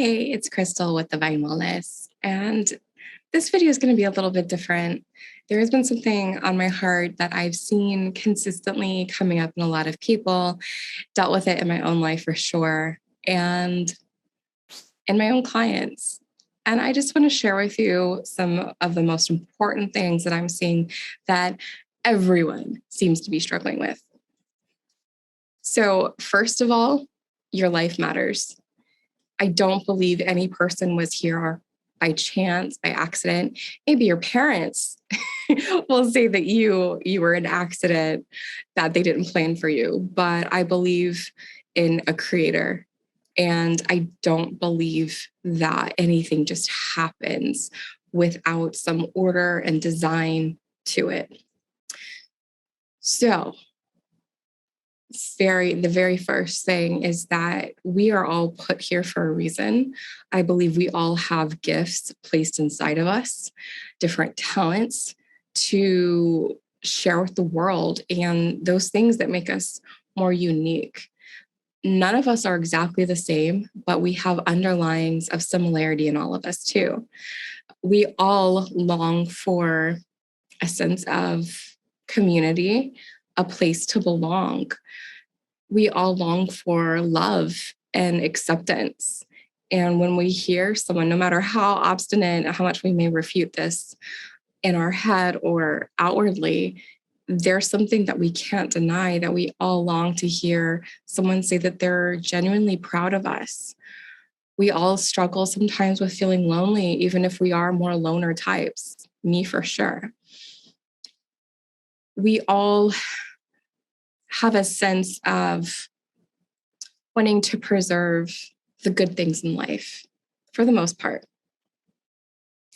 Hey, it's Crystal with Divine Wellness. And this video is going to be a little bit different. There has been something on my heart that I've seen consistently coming up in a lot of people, dealt with it in my own life for sure, and in my own clients. And I just want to share with you some of the most important things that I'm seeing that everyone seems to be struggling with. So, first of all, your life matters. I don't believe any person was here by chance, by accident. Maybe your parents will say that you were an accident, that they didn't plan for you. But I believe in a creator. And I don't believe that anything just happens without some order and design to it. So the very first thing is that we are all put here for a reason. I believe we all have gifts placed inside of us, different talents to share with the world, and those things that make us more unique. None of us are exactly the same, but we have underlyings of similarity in all of us too. We all long for a sense of community, a place to belong. We all long for love and acceptance. And when we hear someone, no matter how obstinate, how much we may refute this in our head or outwardly, there's something that we can't deny, that we all long to hear someone say that they're genuinely proud of us. We all struggle sometimes with feeling lonely, even if we are more loner types, me for sure. We all have a sense of wanting to preserve the good things in life, for the most part,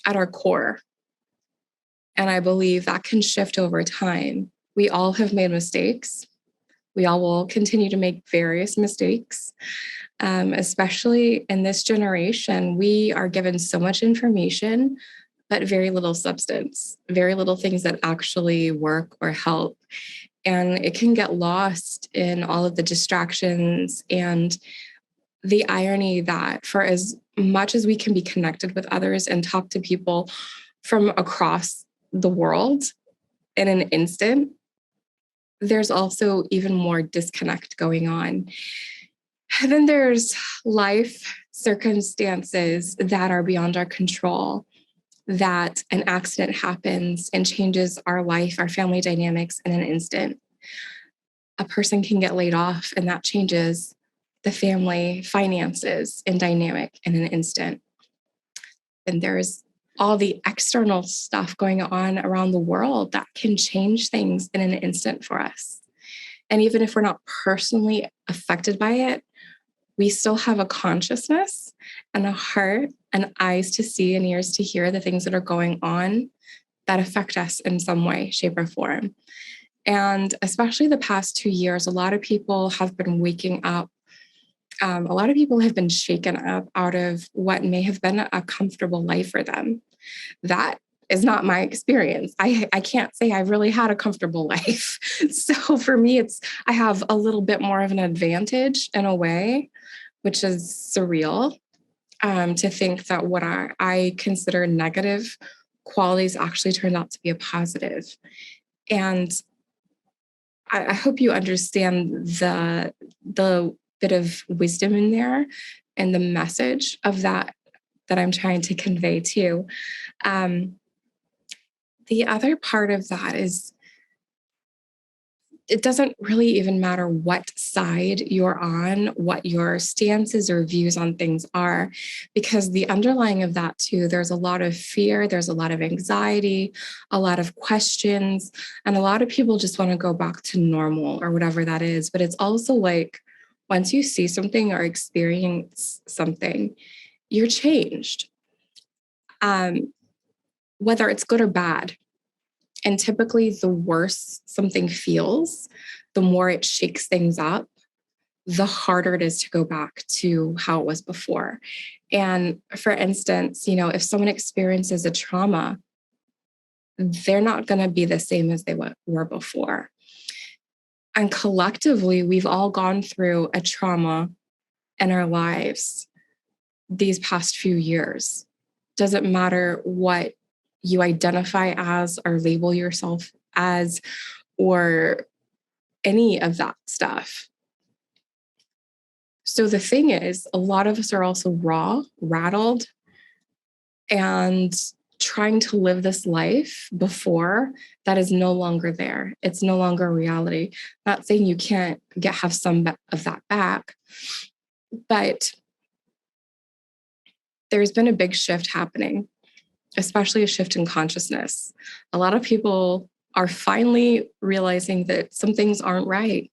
at our core. And I believe that can shift over time. We all have made mistakes. We all will continue to make various mistakes, especially in this generation. We are given so much information, but very little substance, very little things that actually work or help. And it can get lost in all of the distractions and the irony that for as much as we can be connected with others and talk to people from across the world in an instant, there's also even more disconnect going on. And then there's life circumstances that are beyond our control, that an accident happens and changes our life, our family dynamics in an instant. A person can get laid off, and that changes the family finances and dynamic in an instant. And there's all the external stuff going on around the world that can change things in an instant for us. And even if we're not personally affected by it, we still have a consciousness and a heart and eyes to see and ears to hear the things that are going on that affect us in some way, shape, or form. And especially the past 2 years, a lot of people have been waking up. A lot of people have been shaken up out of what may have been a comfortable life for them. That is not my experience. I can't say I really had a comfortable life. So for me, I have a little bit more of an advantage in a way, which is surreal, to think that what I consider negative qualities actually turned out to be a positive. And I hope you understand the bit of wisdom in there and the message of that I'm trying to convey too. The other part of that is it doesn't really even matter what side you're on, what your stances or views on things are, because the underlying of that too, there's a lot of fear, there's a lot of anxiety, a lot of questions, and a lot of people just want to go back to normal or whatever that is. But it's also like once you see something or experience something, you're changed, whether it's good or bad. And typically, the worse something feels, the more it shakes things up, the harder it is to go back to how it was before. And for instance, if someone experiences a trauma, they're not going to be the same as they were before. And collectively, we've all gone through a trauma in our lives. these past few years. Doesn't matter what you identify as or label yourself as or any of that stuff. So the thing is, a lot of us are also raw, rattled, and trying to live this life before that is no longer there. It's no longer a reality. Not saying you can't have some of that back, but there's been a big shift happening, especially a shift in consciousness. A lot of people are finally realizing that some things aren't right.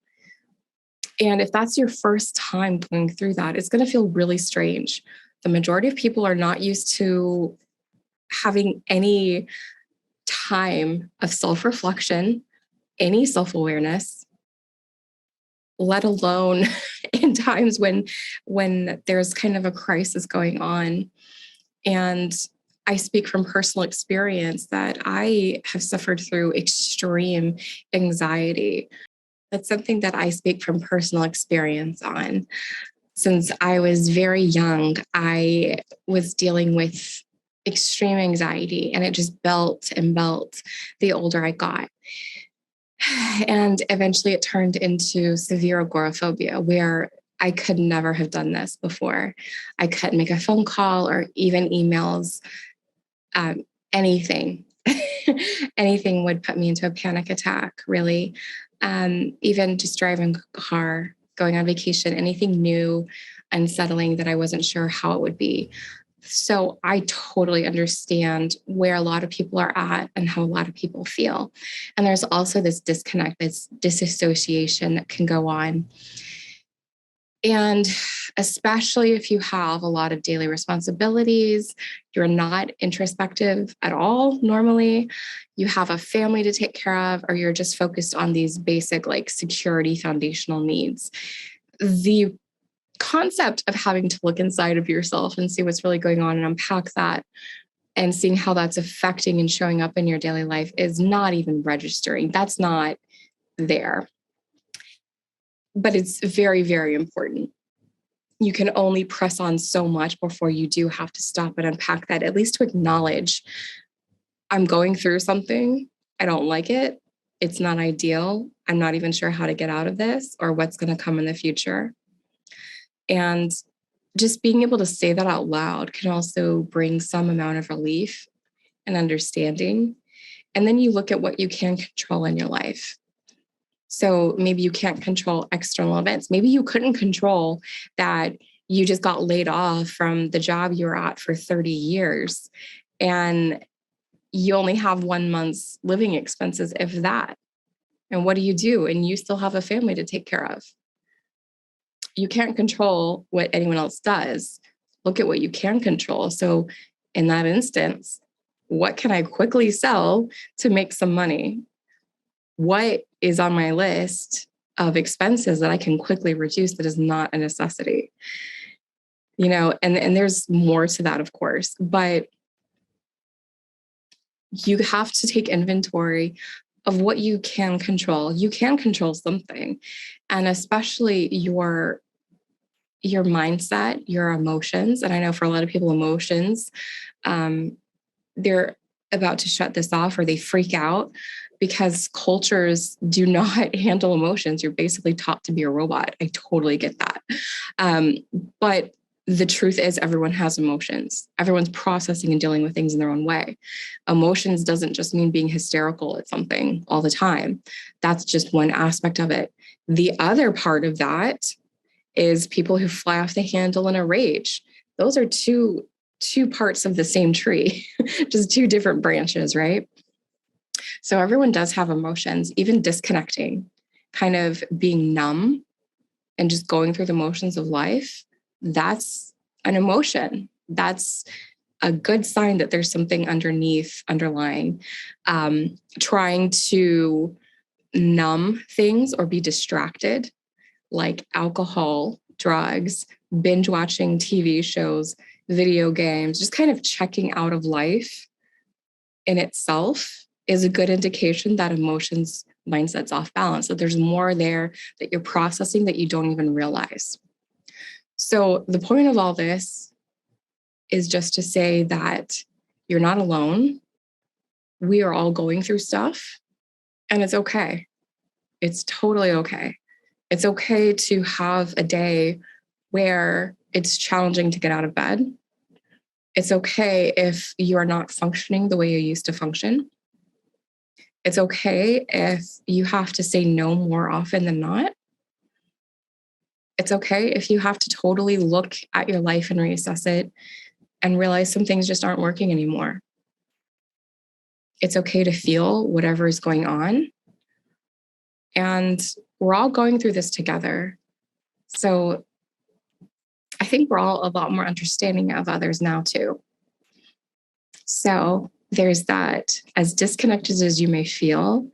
And if that's your first time going through that, it's going to feel really strange. The majority of people are not used to having any time of self-reflection, any self-awareness, let alone in times when there's kind of a crisis going on. And I speak from personal experience that I have suffered through extreme anxiety. That's something that I speak from personal experience on. Since I was very young, I was dealing with extreme anxiety, and it just built and built the older I got. And eventually it turned into severe agoraphobia, where I could never have done this before. I couldn't make a phone call or even emails, anything. Anything would put me into a panic attack, really. Even just driving a car, going on vacation, anything new, unsettling that I wasn't sure how it would be. So I totally understand where a lot of people are at and how a lot of people feel. And there's also this disconnect, this disassociation that can go on. And especially if you have a lot of daily responsibilities, you're not introspective at all normally, you have a family to take care of, or you're just focused on these basic like security foundational needs. The concept of having to look inside of yourself and see what's really going on and unpack that and seeing how that's affecting and showing up in your daily life is not even registering. That's not there. But it's very, very important. You can only press on so much before you do have to stop and unpack that, at least to acknowledge I'm going through something. I don't like it. It's not ideal. I'm not even sure how to get out of this or what's going to come in the future. And just being able to say that out loud can also bring some amount of relief and understanding. And then you look at what you can control in your life. So maybe you can't control external events. Maybe you couldn't control that you just got laid off from the job you were at for 30 years and you only have 1 month's living expenses, if that. And what do you do? And you still have a family to take care of. You can't control what anyone else does. Look at what you can control. So in that instance, what can I quickly sell to make some money? What is on my list of expenses that I can quickly reduce that is not a necessity? You know, and there's more to that, of course, but you have to take inventory of what you can control. You can control something, and especially your mindset, your emotions. And I know for a lot of people, emotions, they're about to shut this off or they freak out because cultures do not handle emotions. You're basically taught to be a robot. I totally get that. But the truth is everyone has emotions. Everyone's processing and dealing with things in their own way. Emotions doesn't just mean being hysterical at something all the time. That's just one aspect of it. The other part of that is people who fly off the handle in a rage. Those are two parts of the same tree, just two different branches, right? So everyone does have emotions, even disconnecting, kind of being numb and just going through the motions of life. That's an emotion. That's a good sign that there's something underlying. Trying to numb things or be distracted, like alcohol, drugs, binge watching TV shows, video games, just kind of checking out of life in itself is a good indication that emotions, mindset's off balance, that there's more there that you're processing that you don't even realize. So the point of all this is just to say that you're not alone. We are all going through stuff, and it's okay. It's totally okay. It's okay to have a day where it's challenging to get out of bed. It's okay if you are not functioning the way you used to function. It's okay if you have to say no more often than not. It's okay if you have to totally look at your life and reassess it and realize some things just aren't working anymore. It's okay to feel whatever is going on. And we're all going through this together. So I think we're all a lot more understanding of others now, too. So there's that. As disconnected as you may feel,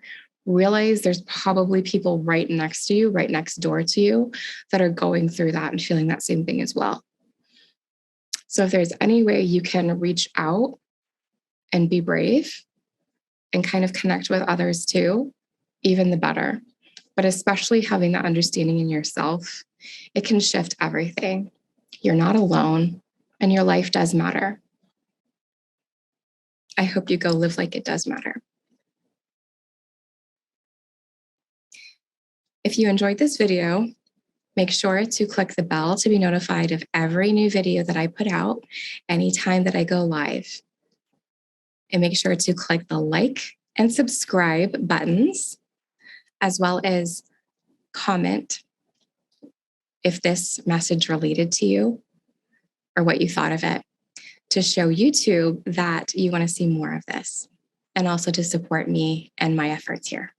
realize there's probably people right next to you, right next door to you, that are going through that and feeling that same thing as well. So if there's any way you can reach out and be brave and kind of connect with others too, even the better. But especially having that understanding in yourself, it can shift everything. You're not alone, and your life does matter. I hope you go live like it does matter. If you enjoyed this video, make sure to click the bell to be notified of every new video that I put out anytime that I go live. And make sure to click the like and subscribe buttons, as well as comment if this message related to you or what you thought of it, to show YouTube that you want to see more of this, and also to support me and my efforts here.